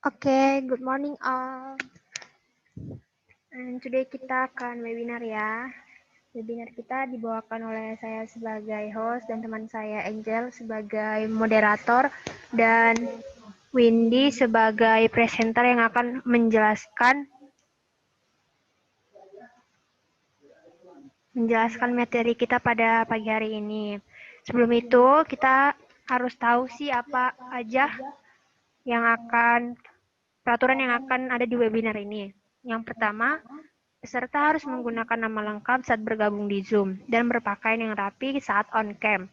Oke, good morning all. And today kita akan webinar ya. Webinar kita dibawakan oleh saya sebagai host dan teman saya Angel sebagai moderator dan Windy sebagai presenter yang akan menjelaskan materi kita pada pagi hari ini. Sebelum itu, kita harus tahu sih apa aja yang akan peraturan yang akan ada di webinar ini. Yang pertama, peserta harus menggunakan nama lengkap saat bergabung di Zoom dan berpakaian yang rapi saat on-cam.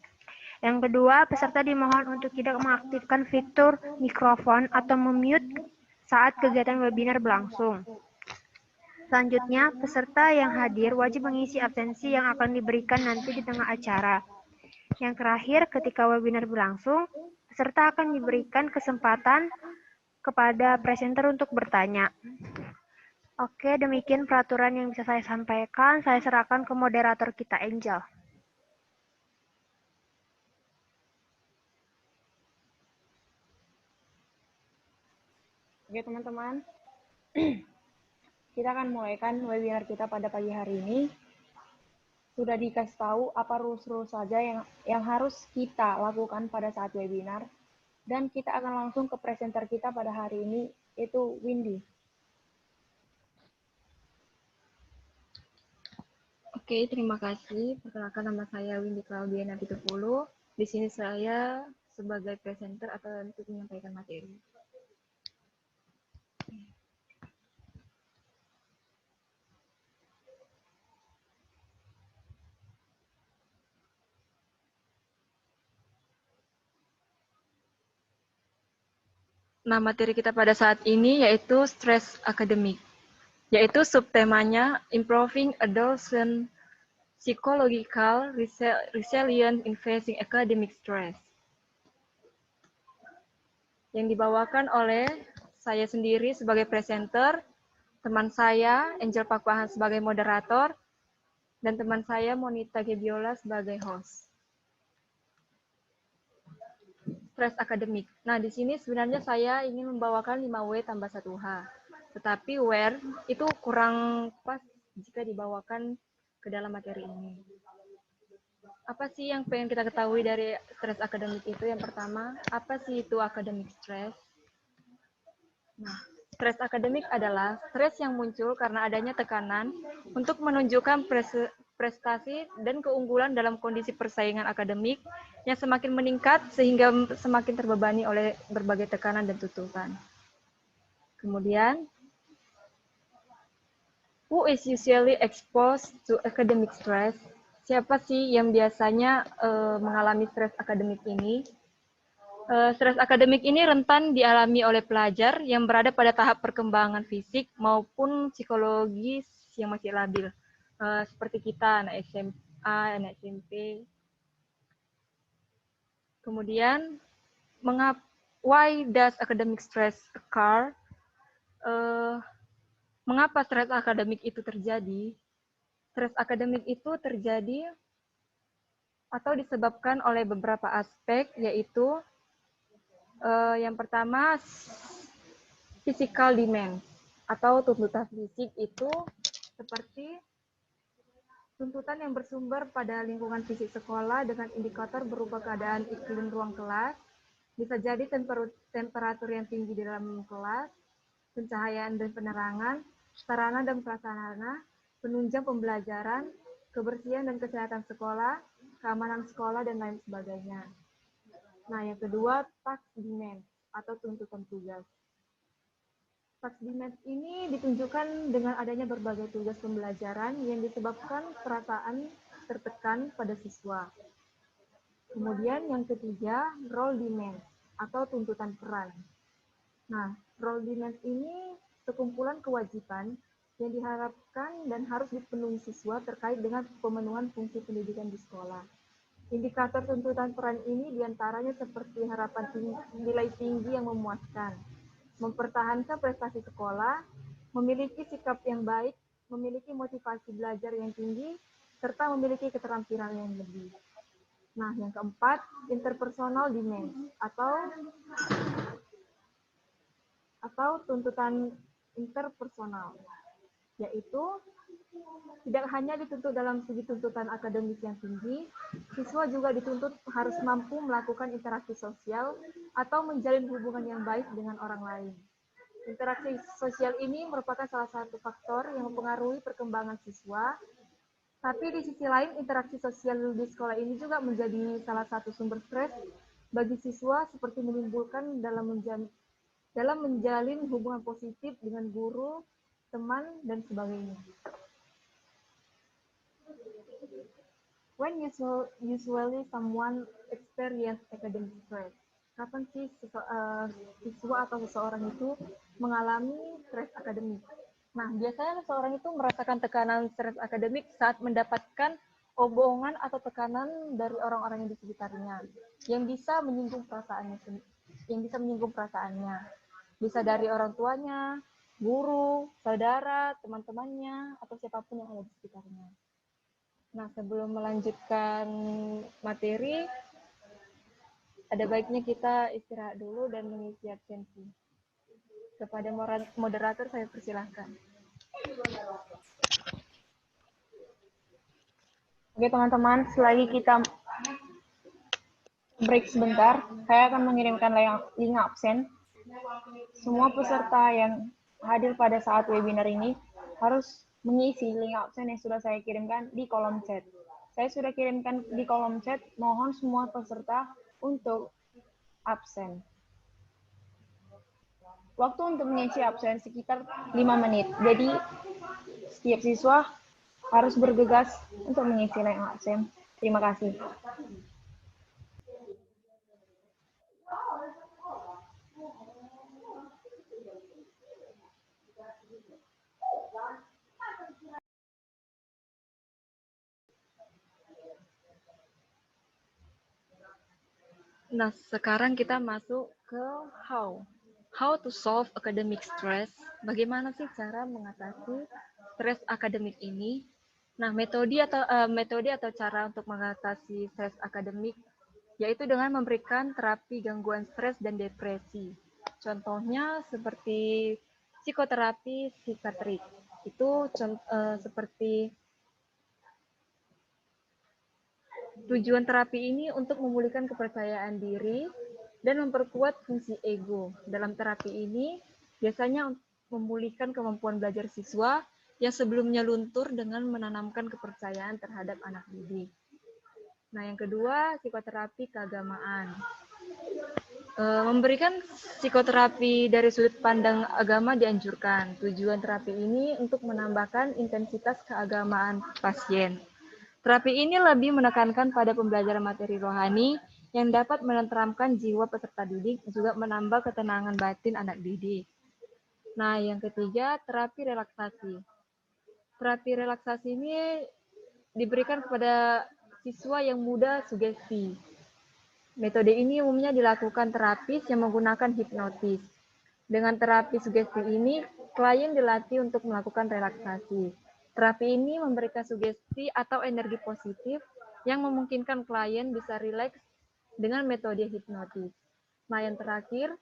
Yang kedua, peserta dimohon untuk tidak mengaktifkan fitur mikrofon atau memute saat kegiatan webinar berlangsung. Selanjutnya, peserta yang hadir wajib mengisi absensi yang akan diberikan nanti di tengah acara. Yang terakhir, ketika webinar berlangsung, peserta akan diberikan kesempatan kepada presenter untuk bertanya. Oke, demikian peraturan yang bisa saya sampaikan. Saya serahkan ke moderator kita, Angel. Oke teman-teman, kita akan mulaikan webinar kita pada pagi hari ini. Sudah dikasih tahu apa rules-rules saja yang harus kita lakukan pada saat webinar. Dan kita akan langsung ke presenter kita pada hari ini, yaitu Windy. Oke, terima kasih. Perkenalkan nama saya Windy Claudiana Pitupulu. Di sini saya sebagai presenter atau untuk menyampaikan materi. Nah, materi kita pada saat ini yaitu stress akademik, yaitu subtemanya Improving Adolescent Psychological Resilience in Facing Academic Stress, yang dibawakan oleh saya sendiri sebagai presenter, teman saya Angel Pakuahan sebagai moderator, dan teman saya Monita Gebiola sebagai host. Stres akademik. Nah, di sini sebenarnya saya ingin membawakan 5W tambah 1H. Tetapi where itu kurang pas jika dibawakan ke dalam materi ini. Apa sih yang pengen kita ketahui dari stres akademik itu? Yang pertama, apa sih itu academic stress? Nah, stres akademik adalah stres yang muncul karena adanya tekanan untuk menunjukkan prestasi dan keunggulan dalam kondisi persaingan akademik yang semakin meningkat sehingga semakin terbebani oleh berbagai tekanan dan tuntutan. Kemudian, who is usually exposed to academic stress? Siapa sih yang biasanya mengalami stres akademik ini? Stres akademik ini rentan dialami oleh pelajar yang berada pada tahap perkembangan fisik maupun psikologis yang masih labil. Seperti kita, anak SMA, anak SMP. Kemudian, why does academic stress occur? Mengapa stres akademik itu terjadi? Stres akademik itu terjadi atau disebabkan oleh beberapa aspek, yaitu yang pertama, physical demand atau tuntutan fisik itu seperti tuntutan yang bersumber pada lingkungan fisik sekolah dengan indikator berupa keadaan iklim ruang kelas, bisa jadi temperatur yang tinggi di dalam kelas, pencahayaan dan penerangan, sarana dan prasarana, penunjang pembelajaran, kebersihan dan kesehatan sekolah, keamanan sekolah, dan lain sebagainya. Nah, yang kedua, task demand atau tuntutan tugas. Task demand ini ditunjukkan dengan adanya berbagai tugas pembelajaran yang disebabkan perasaan tertekan pada siswa. Kemudian yang ketiga, role demand atau tuntutan peran. Nah, role demand ini sekumpulan kewajiban yang diharapkan dan harus dipenuhi siswa terkait dengan pemenuhan fungsi pendidikan di sekolah. Indikator tuntutan peran ini diantaranya seperti harapan nilai tinggi yang memuaskan, mempertahankan prestasi sekolah, memiliki sikap yang baik, memiliki motivasi belajar yang tinggi, serta memiliki keterampilan yang lebih. Nah, yang keempat, interpersonal demand atau atau tuntutan interpersonal, yaitu tidak hanya dituntut dalam segi tuntutan akademis yang tinggi, siswa juga dituntut harus mampu melakukan interaksi sosial atau menjalin hubungan yang baik dengan orang lain. Interaksi sosial ini merupakan salah satu faktor yang mempengaruhi perkembangan siswa, tapi di sisi lain interaksi sosial di sekolah ini juga menjadi salah satu sumber stres bagi siswa seperti menimbulkan dalam menjalin hubungan positif dengan guru, teman, dan sebagainya. When usually someone experience academic stress, kapan sih siswa atau seseorang itu mengalami stres akademik? Nah, biasanya seseorang itu merasakan tekanan stres akademik saat mendapatkan omongan atau tekanan dari orang-orang yang di sekitarnya yang bisa menyinggung perasaannya. Bisa dari orang tuanya, guru, saudara, teman-temannya, atau siapapun yang ada di sekitarnya. Nah, sebelum melanjutkan materi, ada baiknya kita istirahat dulu dan mengisi absensi. Kepada moderator, saya persilahkan. Oke teman-teman, selagi kita break sebentar, saya akan mengirimkan link absen. Semua peserta yang hadir pada saat webinar ini harus mengisi link absen yang sudah saya kirimkan di kolom chat. Saya sudah kirimkan di kolom chat, mohon semua peserta untuk absen. Waktu untuk mengisi absen sekitar 5 menit. Jadi, setiap siswa harus bergegas untuk mengisi link absen. Terima kasih. Nah, sekarang kita masuk ke how to solve academic stress. Bagaimana sih cara mengatasi stres akademik ini? Nah, metode atau cara untuk mengatasi stres akademik yaitu dengan memberikan terapi gangguan stres dan depresi. Contohnya seperti psikoterapi psikiatrik. Itu seperti tujuan terapi ini untuk memulihkan kepercayaan diri dan memperkuat fungsi ego. Dalam terapi ini biasanya memulihkan kemampuan belajar siswa yang sebelumnya luntur dengan menanamkan kepercayaan terhadap anak didik. Nah, yang kedua, psikoterapi keagamaan. Memberikan psikoterapi dari sudut pandang agama dianjurkan. Tujuan terapi ini untuk menambahkan intensitas keagamaan pasien. Terapi ini lebih menekankan pada pembelajaran materi rohani yang dapat menenteramkan jiwa peserta didik, juga menambah ketenangan batin anak didik. Nah, yang ketiga, terapi relaksasi. Terapi relaksasi ini diberikan kepada siswa yang mudah sugesti. Metode ini umumnya dilakukan terapis yang menggunakan hipnotis. Dengan terapi sugesti ini, klien dilatih untuk melakukan relaksasi. Terapi ini memberikan sugesti atau energi positif yang memungkinkan klien bisa rileks dengan metode hipnotis. Nah, yang terakhir,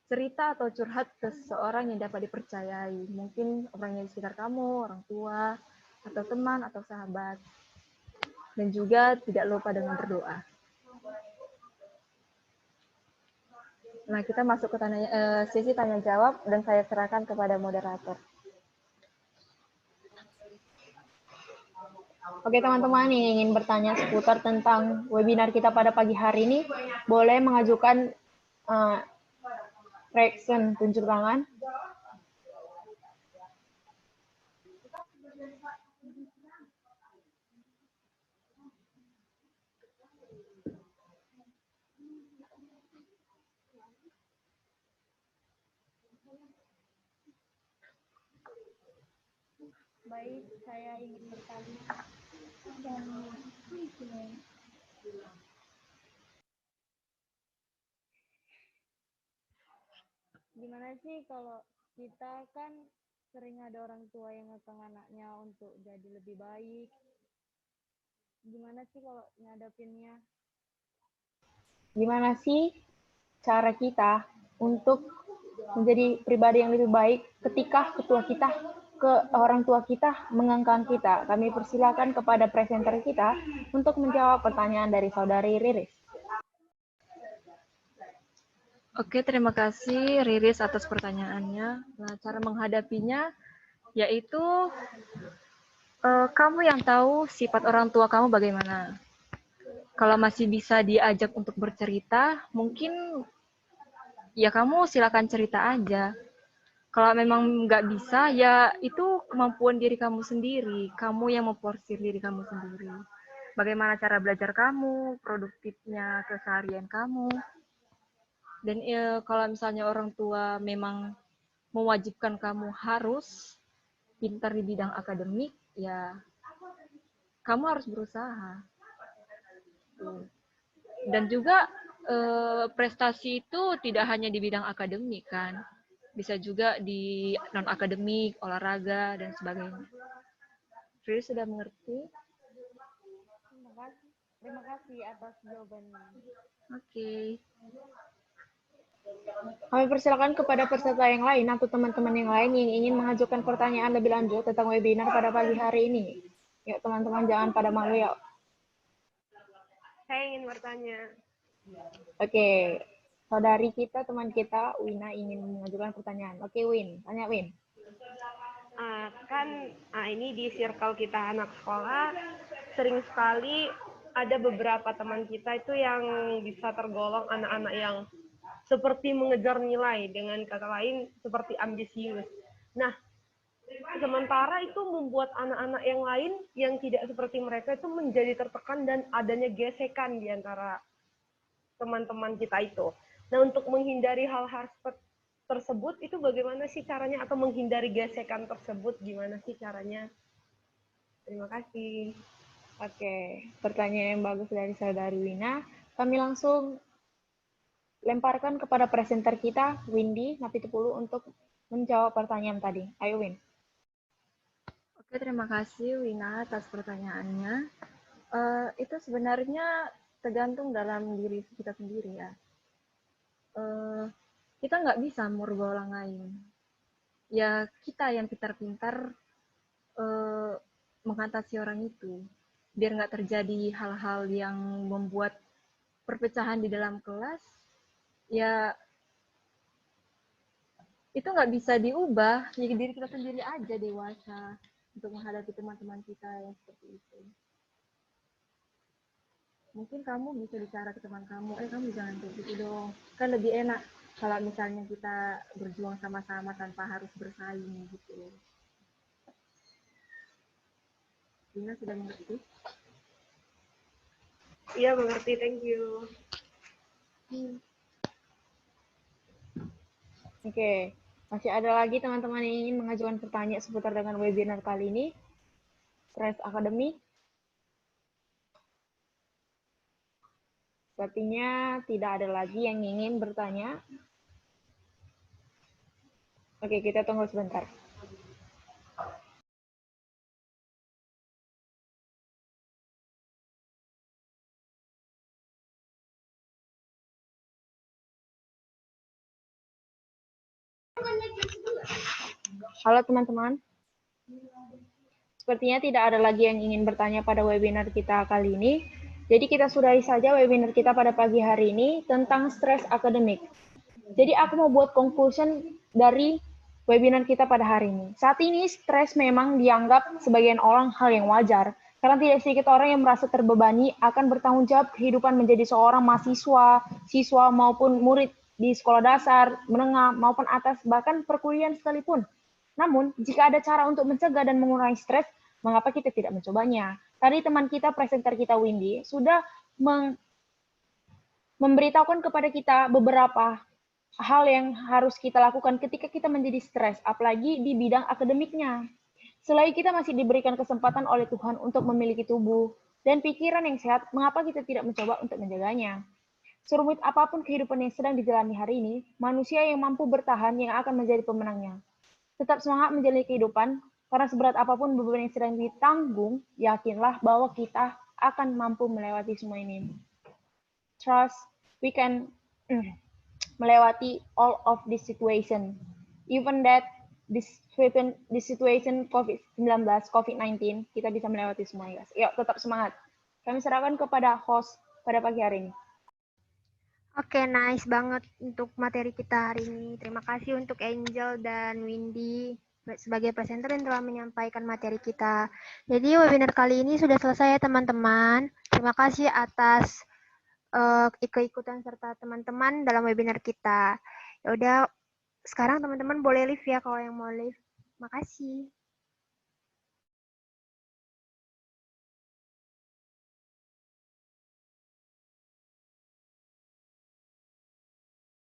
cerita atau curhat ke seseorang yang dapat dipercayai. Mungkin orang yang di sekitar kamu, orang tua, atau teman, atau sahabat. Dan juga tidak lupa dengan berdoa. Nah, kita masuk ke sesi tanya jawab dan saya serahkan kepada moderator. Oke teman-teman yang ingin bertanya seputar tentang webinar kita pada pagi hari ini, boleh mengajukan reaction tunjuk tangan. Baik, saya ingin bertanya. Gimana sih kalau kita kan sering ada orang tua yang ngekang anaknya untuk jadi lebih baik. Gimana sih kalau ngadepinnya? Gimana sih cara kita untuk menjadi pribadi yang lebih baik ketika orang tua kita mengangkat kita. Kami persilakan kepada presenter kita untuk menjawab pertanyaan dari saudari Riris. Oke, terima kasih Riris atas pertanyaannya. Nah, cara menghadapinya yaitu kamu yang tahu sifat orang tua kamu bagaimana. Kalau masih bisa diajak untuk bercerita, mungkin ya kamu silakan cerita aja. Kalau memang nggak bisa, ya itu kemampuan diri kamu sendiri. Kamu yang memporsir diri kamu sendiri. Bagaimana cara belajar kamu, produktifnya keseharian kamu. Dan kalau misalnya orang tua memang mewajibkan kamu harus pintar di bidang akademik, ya kamu harus berusaha. Dan juga prestasi itu tidak hanya di bidang akademik kan, bisa juga di non akademik, olahraga dan sebagainya. Fri sudah mengerti? Terima kasih atas jawabannya. Oke. Kami persilakan kepada peserta yang lain atau teman-teman yang lain yang ingin mengajukan pertanyaan lebih lanjut tentang webinar pada pagi hari ini. Yuk teman-teman, jangan pada malu ya. Saya ingin bertanya. Oke, saudari kita, teman kita, Wina ingin mengajukan pertanyaan. Oke, Win, tanya Win. Ini di circle kita anak sekolah, sering sekali ada beberapa teman kita itu yang bisa tergolong anak-anak yang seperti mengejar nilai, dengan kata lain seperti ambisius. Nah, sementara itu membuat anak-anak yang lain yang tidak seperti mereka itu menjadi tertekan dan adanya gesekan di antara teman-teman kita itu. Nah, untuk menghindari hal-hal tersebut itu bagaimana sih caranya, atau menghindari gesekan tersebut gimana sih caranya? Terima kasih. Oke, pertanyaan yang bagus dari saudari Wina. Kami langsung lemparkan kepada presenter kita, Windy Napitupulu, untuk menjawab pertanyaan tadi. Ayo, Win. Oke, terima kasih Wina atas pertanyaannya. Itu sebenarnya tergantung dalam diri kita sendiri ya. Kita nggak bisa merubah orang lain. Ya kita yang pintar-pintar mengatasi orang itu, biar nggak terjadi hal-hal yang membuat perpecahan di dalam kelas. Ya itu nggak bisa diubah. Jadi diri kita sendiri aja dewasa untuk menghadapi teman-teman kita yang seperti itu. Mungkin kamu bisa bicara ke teman kamu, kamu jangan kayak gitu dong. Kan lebih enak kalau misalnya kita berjuang sama-sama tanpa harus bersaing gitu. Dina sudah mengerti? Iya, mengerti. Thank you. Oke, masih ada lagi teman-teman yang ingin mengajukan pertanyaan seputar dengan webinar kali ini. Stres akademik. Sepertinya tidak ada lagi yang ingin bertanya. Oke, kita tunggu sebentar. Halo teman-teman. Sepertinya tidak ada lagi yang ingin bertanya pada webinar kita kali ini. Jadi kita sudahi saja webinar kita pada pagi hari ini tentang stres akademik. Jadi aku mau buat conclusion dari webinar kita pada hari ini. Saat ini stres memang dianggap sebagian orang hal yang wajar, karena tidak sedikit orang yang merasa terbebani akan bertanggung jawab kehidupan menjadi seorang mahasiswa, siswa maupun murid di sekolah dasar, menengah maupun atas, bahkan perkuliahan sekalipun. Namun, jika ada cara untuk mencegah dan mengurangi stres, mengapa kita tidak mencobanya? Tadi teman kita, presenter kita Windy, sudah memberitahukan kepada kita beberapa hal yang harus kita lakukan ketika kita menjadi stres, apalagi di bidang akademiknya. Selagi kita masih diberikan kesempatan oleh Tuhan untuk memiliki tubuh dan pikiran yang sehat, mengapa kita tidak mencoba untuk menjaganya? Serumit apapun kehidupan yang sedang dijalani hari ini, manusia yang mampu bertahan yang akan menjadi pemenangnya. Tetap semangat menjalani kehidupan, karena seberat apapun beban yang sedang ditanggung, yakinlah bahwa kita akan mampu melewati semua ini. Trust, we can melewati all of this situation. Even that this situation COVID-19, kita bisa melewati semuanya, guys. Yuk, tetap semangat. Kami serahkan kepada host pada pagi hari ini. Oke, nice banget untuk materi kita hari ini. Terima kasih untuk Angel dan Windy sebagai presenter yang telah menyampaikan materi kita. Jadi webinar kali ini sudah selesai ya teman-teman. Terima kasih atas keikutan serta teman-teman dalam webinar kita. Ya udah, sekarang teman-teman boleh live ya kalau yang mau live. Makasih.